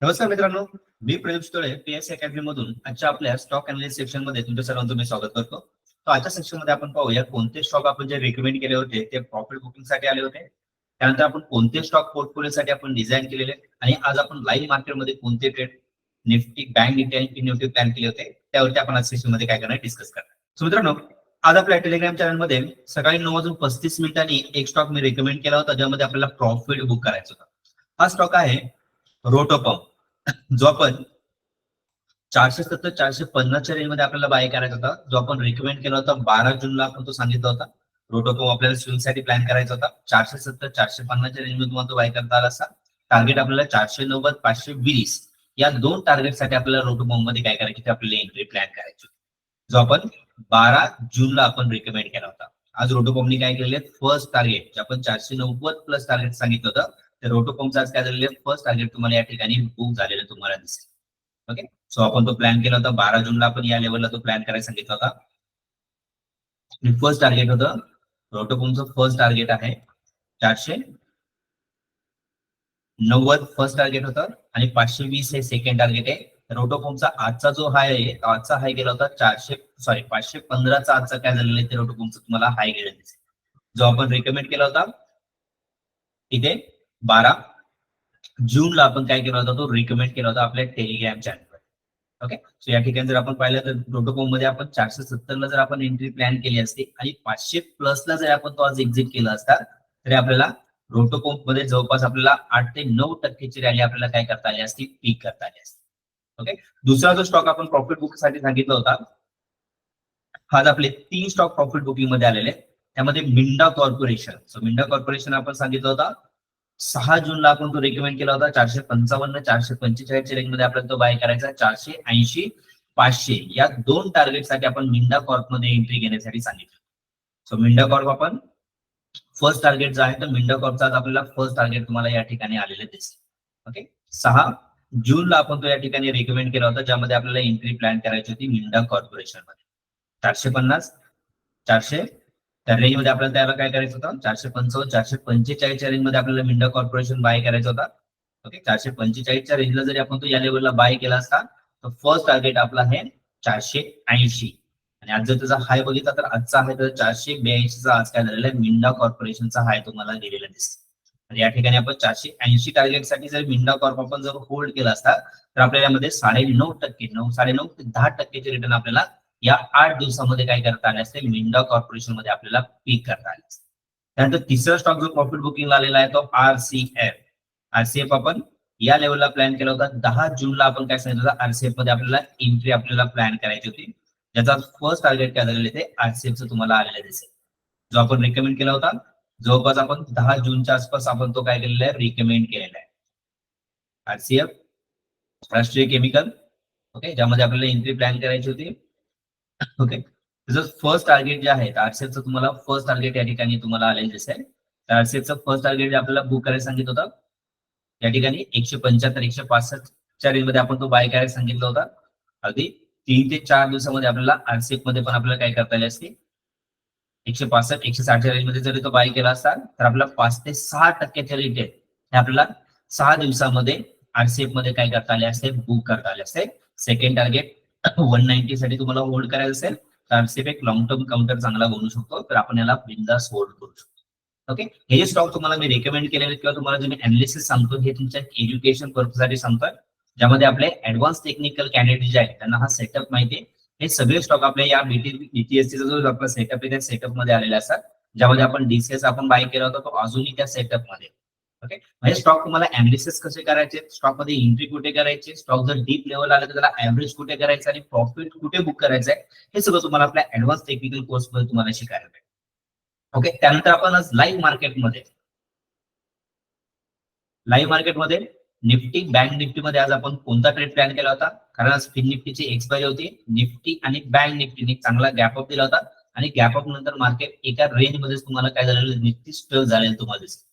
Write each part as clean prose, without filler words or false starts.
नमस्कार मित्रांनो, मी Pradeep Shitole PS academy मधून आजच्या आपल्या स्टॉक अनालिसिस सेक्शन मध्ये तुमच्या सर्वांचं मी स्वागत करतो. तर आजच्या सेक्शन मध्ये आपण पाहूया कोणते स्टॉक आपण जे रेकमेंड केले होते ते प्रॉफिट बुकिंग साठी आले होते. त्यानंतर आपण कोणते स्टॉक पोर्टफोलिओसाठी आपण डिझाईन केलेले आणि आज आपण लाईव्ह मार्केटमध्ये कोणते ट्रेड निफ्टी, बँक निफ्टी आणि निफ्टी प्लॅन केले होते त्यावरती आपण आज सेशन मध्ये काय करणार डिस्कस करणार. सो मित्रांनो, आज आपल्या टेलिग्राम चॅनल मध्ये सकाळी 9:35 एक स्टॉक मी रेकमेंड केला होता ज्यामध्ये आपल्याला प्रॉफिट बुक करायचं होतं. हा स्टॉक आहे रोटोपंप, जो आपण 470 450 रेंज मध्ये आपल्याला बाय करायचा होता. जो आपण रिकमेंड केला होता 12 जूनला आपण तो सांगितला होता. रोटोपंप आपल्याला स्विंग साठी प्लॅन करायचा होता. 470 450 रेंज मध्ये तुम्हाला तो बाय करता आला असता. टार्गेट आपल्याला 490 520 या दोन टार्गेट साठी आपल्याला रोटोपंप मध्ये काय करायची ते आपल्याला एंट्री प्लॅन करायची, जो आपण 12 जूनला आपण रिकमेंड केला होता. आज रोटोपंपनी काय केलेले फर्स्ट टार्गेट जे आपण 490 प्लस टार्गेट सांगितलं होतं तर रोटोपंपचा आज काय झालेलं फर्स्ट टार्गेट तुम्हाला या ठिकाणी बुक झालेलं तुम्हाला दिसेल. ओके, सो आपण तो प्लॅन केला होता 12 जूनला आपण या लेवलला तो प्लॅन करायला सांगितला होता. फर्स्ट टार्गेट होतं रोटोपंपचं, फर्स्ट टार्गेट आहे 490 फर्स्ट टार्गेट होतं आणि 520 हे सेकंड टार्गेट आहे. रोटोपंपचा आजचा जो हाय आहे, आजचा हाय गेला होता 515चा आजचा काय झालेला आहे ते रोटोपंपचा तुम्हाला हाय गेलेला दिसेल, जो आपण रिकमेंड केला होता इथे 12 जूनला आपण काय केला होता तो रिकमेंड केला होता आपल्या टेलिग्राम चॅनलवर. ओके, सो या ठिकाणी जर आपण पाहिलं तर रोटोपंप मध्ये आपण 470 ला जर आपण एंट्री प्लॅन केली असती आणि 500 प्लस ला जर आपण तो आज एक्झिट केला असता तरी आपल्याला रोटोपंप मध्ये जवळपास आपल्याला 8 ते 9% रॅली आपल्याला काय करता आली असती, पीक करता आली असती. ओके, दुसरा जो स्टॉक आपण प्रॉफिट बुक साठी सांगितला होता, आज आपले 3 स्टॉक प्रॉफिट बुकिंग मध्ये आलेले. त्यामध्ये मिंडा कॉर्पोरेशन, सो मिंडा कॉर्पोरेशन आपण सांगितलं होता 6 जूनला आपण तो रिकमेंड केला होता 455 445 रेंज मध्ये आपल्याला तो बाय करायचा. 480 500 या दोन टार्गेटसाठी आपण मिंडा कॉर्प मध्ये एंट्री घेण्यासाठी सांगितलं. सो मिंडा कॉर्प आपण फर्स्ट टार्गेट जो आहे तर मिंडा कॉर्पचा आपल्याला फर्स्ट टार्गेट तुम्हाला या ठिकाणी आलेले दिसेल. ओके, 6 जूनला आपण तो या ठिकाणी रिकमेंड केला होता ज्यामध्ये आपल्याला एंट्री प्लॅन करायची होती मिंडा कॉर्पोरेशन मध्ये. 450 400 त्या रेंज मध्ये आपल्याला त्याला काय करायचं होतं 455 445 रेंज मध्ये आपल्याला मिंडा कॉर्पोरेशन बाय करायचा होता. ओके, 445 रेंजला जरी आपण तो या लेवलला बाय केला असता तर फर्स्ट टार्गेट आपला आहे 480 आणि आज जर त्याचा हाय बघितला तर आजचा आहे तर 482 चा आज काय झालेला आहे मिंडा कॉर्पोरेशनचा हाय तुम्हाला दिलेला दिसतो. आणि या ठिकाणी आपण 480 टार्गेट साठी जर मिंडा कॉर्प आपण जर होल्ड केला असता तर आपल्याला यामध्ये 9.5% ते 10% रिटर्न आपल्याला या 8 दिवसामध्ये काय करता आले असते मिंडा कॉर्पोरेशन मध्ये आपल्याला पीक करता आले असते. त्यानंतर तिसरा स्टॉक जो प्रॉफिट बुकिंग आलेला आहे तो आरसीएफ आपण या लेवलला प्लॅन केला होता. 10 जूनला आपण काय सांगितलं होतं आरसीएफ मध्ये आपल्याला एंट्री आपल्याला प्लॅन करायची होती, ज्याचा फर्स्ट टार्गेट काय झालेलं ते आरसीएफचं तुम्हाला आलेलं दिसेल, जो आपण रिकमेंड केला होता. जवळपास आपण 10 जूनच्या आसपास आपण तो काय केलेला आहे रिकमेंड केलेला आहे आरसीएफ, राष्ट्रीय केमिकल. ओके, ज्यामध्ये आपल्याला एंट्री प्लॅन करायची होती. ओके, त्याचं फर्स्ट टार्गेट जे आहे आरसीएफचं तुम्हाला फर्स्ट टार्गेट या ठिकाणी तुम्हाला आलेलं दिसेल. आरसीएफचं फर्स्ट टार्गेट जे आपल्याला बुक करायला सांगितलं होतं या ठिकाणी 175 165 रेंज मध्ये आपण तो बाय करायला सांगितलं होता. अगदी 3 ते 4 दिवसामध्ये आपल्याला आरसीएफ मध्ये पण आपल्याला काय करता आले असते 165 160 रेंज मध्ये जरी तो बाय केला असता तर आपल्याला 5 ते 6% रिटर्न हे आपल्याला 6 दिवसामध्ये आरसीएफ मध्ये काय करता आले असते, बुक करता आले असते. सेकंड टार्गेट 190 साठी तुम्हाला होल्ड करायचं असेल तर आरसीएफ एक लॉंग टर्म काउंटर चांगला बनू शकतो, तर आपण याला बिंदास होल्ड करू शकतो. ओके, हे जे स्टॉक तुम्हाला मी रेकमेंड केलेले किंवा तुम्हाला जे मी अनालिसिस सांगतो हे तुमच्या एज्युकेशन पर्पजसाठी सांगतोय, ज्यामध्ये आपले ऍडव्हान्स टेक्निकल कॅन्डिडेट जे आहेत त्यांना हा सेटअप माहिती आहे. हे सगळे स्टॉक आपल्या या बीटीएससीचा जो आपला सेटअप आहे त्या सेटअप मध्ये आलेले असतात, ज्यामध्ये आपण डीसीएस आपण बाय केला होता तो अजूनही त्या सेटअप मध्ये. ओके, म्हणजे स्टॉक तुम्हाला अनालिसिस कसे करायचे, स्टॉक मध्ये एंट्री कुठे करायची, स्टॉक जर डीप लेवल आला तर त्याला ऍव्हरेज कुठे करायचं आणि प्रॉफिट कुठे बुक करायचं आहे, हे सगळं तुम्हाला आपल्या ऍडव्हान्स टेक्निकल कोर्स मध्ये तुम्हाला शिकायला भेटेल. ओके, त्यानंतर आपण आज लाईव्ह मार्केटमध्ये निफ्टी बँक निफ्टी मध्ये आज आपण कोणता ट्रेड प्लॅन केला होता, कारण आज फिन निफ्टीची एक्सपायरी होती. निफ्टी आणि बँक निफ्टीने चांगला गॅप अप दिला होता आणि गॅप अप नंतर मार्केट एका रेंज मध्ये तुम्हाला काय झालेलं निफ्टी स्टक झालेलं तुम्हाला दिसतं.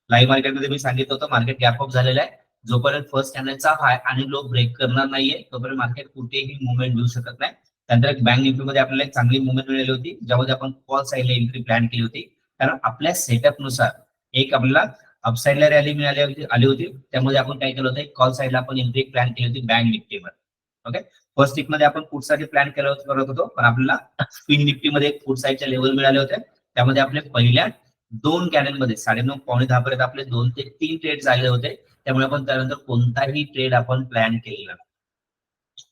लाईव्ह मार्केटमध्ये मी सांगितलं होतं मार्केट गॅप अप झालेला आहे, जोपर्यंत फर्स्ट कॅन्डलचा हाय आणि लो ब्रेक करणार नाहीये तोपर्यंत मार्केट कुठेही मुवमेंट घेऊ शकत नाही. त्यानंतर बँक निफ्टीमध्ये आपल्याला एक चांगली मुवमेंट मिळाली होती, ज्यामध्ये आपण कॉल साईडला एंट्री प्लॅन केली होती, कारण आपल्या सेटअप नुसार एक आपल्याला अपसाईडला रॅली मिळाली आली होती, त्यामध्ये आपण काय केलं होतं, कॉल साईडला आपण एंट्री प्लॅन केली होती बँक निफ्टीवर. ओके, फर्स्ट वीक मध्ये आपण पुट साठी प्लॅन करत होतो, पण आपल्याला स्पिन निफ्टीमध्ये पुट साईडच्या लेवल मिळाले होते. त्यामध्ये आपले पहिल्या 2 कॅनल मध्ये 9:30 पावणे 10 पर्यंत आपले 2 ते 3 ट्रेड झाले होते. त्यामुळे आपण त्यानंतर कोणताही ट्रेड आपण प्लॅन केलेला.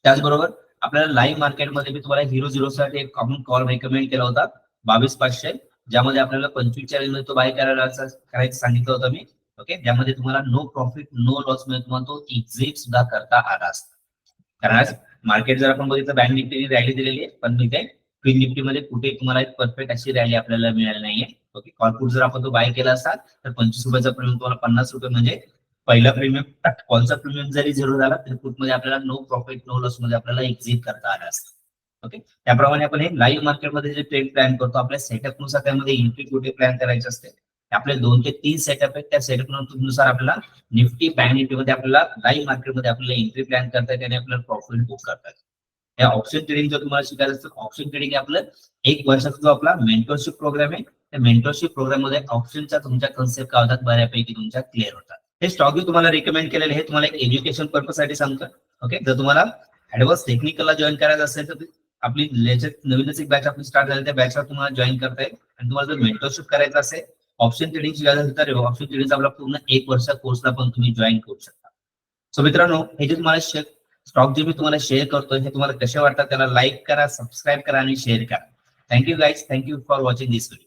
त्याचबरोबर आपल्याला लाईव्ह मार्केटमध्ये मी तुम्हाला हिरो झिरो साठी एक कॉमन कॉल रेकमेंड केला होता 22,500, ज्यामध्ये आपल्याला 45 मध्ये तो बाय करायचं सांगितलं होतं मी. ओके, ज्यामध्ये तुम्हाला नो प्रॉफिट नो लॉस मध्ये तुम्हाला तो एक्झिट सुद्धा करता आला असता. कारण आज मार्केट जर आपण बघितलं, बँक निफ्टीने रॅली दिलेली आहे, पण मी ते क्वीन निफ्टीमध्ये कुठे तुम्हाला एक परफेक्ट अशी रॅली आपल्याला मिळाली नाहीये. ओके, कॉल पुट जर आपण तो बाय केला असता तर 25 रुपयाचा प्रीमियम तुम्हाला 50 रुपये, म्हणजे पहिला प्रीमियम कॉलचा प्रीमियम जरी झिरो झाला तरी पुट मध्ये आपल्याला नो प्रॉफिट नो लॉस मध्ये आपल्याला एक्झिट करता आला असतं. ओके, त्याप्रमाणे आपण हे लाईव्ह मार्केटमध्ये जे ट्रेड प्लॅन करतो, आपल्या सेटअप नुसार त्यामध्ये एंट्री कुठे प्लॅन करायचे असते. आपले 2 ते 3 सेटअप आहेत, त्या सेटअप नुसार आपल्याला निफ्टी बँक निफ्टीमध्ये आपल्याला लाईव्ह मार्केटमध्ये आपल्याला एंट्री प्लॅन करता येते आणि आपल्याला प्रॉफिट बुक करता येते. या ऑप्शन ट्रेडिंग जर तुम्हाला शिकायचं असेल, ऑप्शन ट्रेडिंग आपलं 1 वर्षाचा जो आपला मेंटरशिप प्रोग्राम आहे, त्या मेंटरशिप प्रोग्राम मध्ये ऑप्शनच्या तुमच्या कन्सेप्ट काय होतात बऱ्यापैकी तुमच्या क्लिअर होतात. हे स्टॉक मी तुम्हाला रिकमेंड केलेले हे तुम्हाला एक एज्युकेशन पर्पज साठी सांगतो. ओके, जर तुम्हाला ऍडव्हान्स टेक्निकलला जॉईन करायचं असेल तर आपली नवीनच एक बॅच आपली स्टार्ट झाली, त्या बॅचला तुम्हाला जॉईन करता येईल. आणि तुम्हाला जर मेंटरशिप करायचं असेल, ऑप्शन ट्रेडिंग शिकायचं असेल तर ऑप्शन ट्रेडिंगचा आपला पूर्ण 1 वर्ष कोर्सला पण तुम्ही जॉईन करू शकता. सो मित्रांनो, हे जे तुम्हाला स्टॉक जे मी तुम्हाला शेअर करतोय हे तुम्हाला कसे वाटतात त्याला लाईक करा, सबस्क्राईब करा आणि शेअर करा. Thank you guys, thank you for watching this video.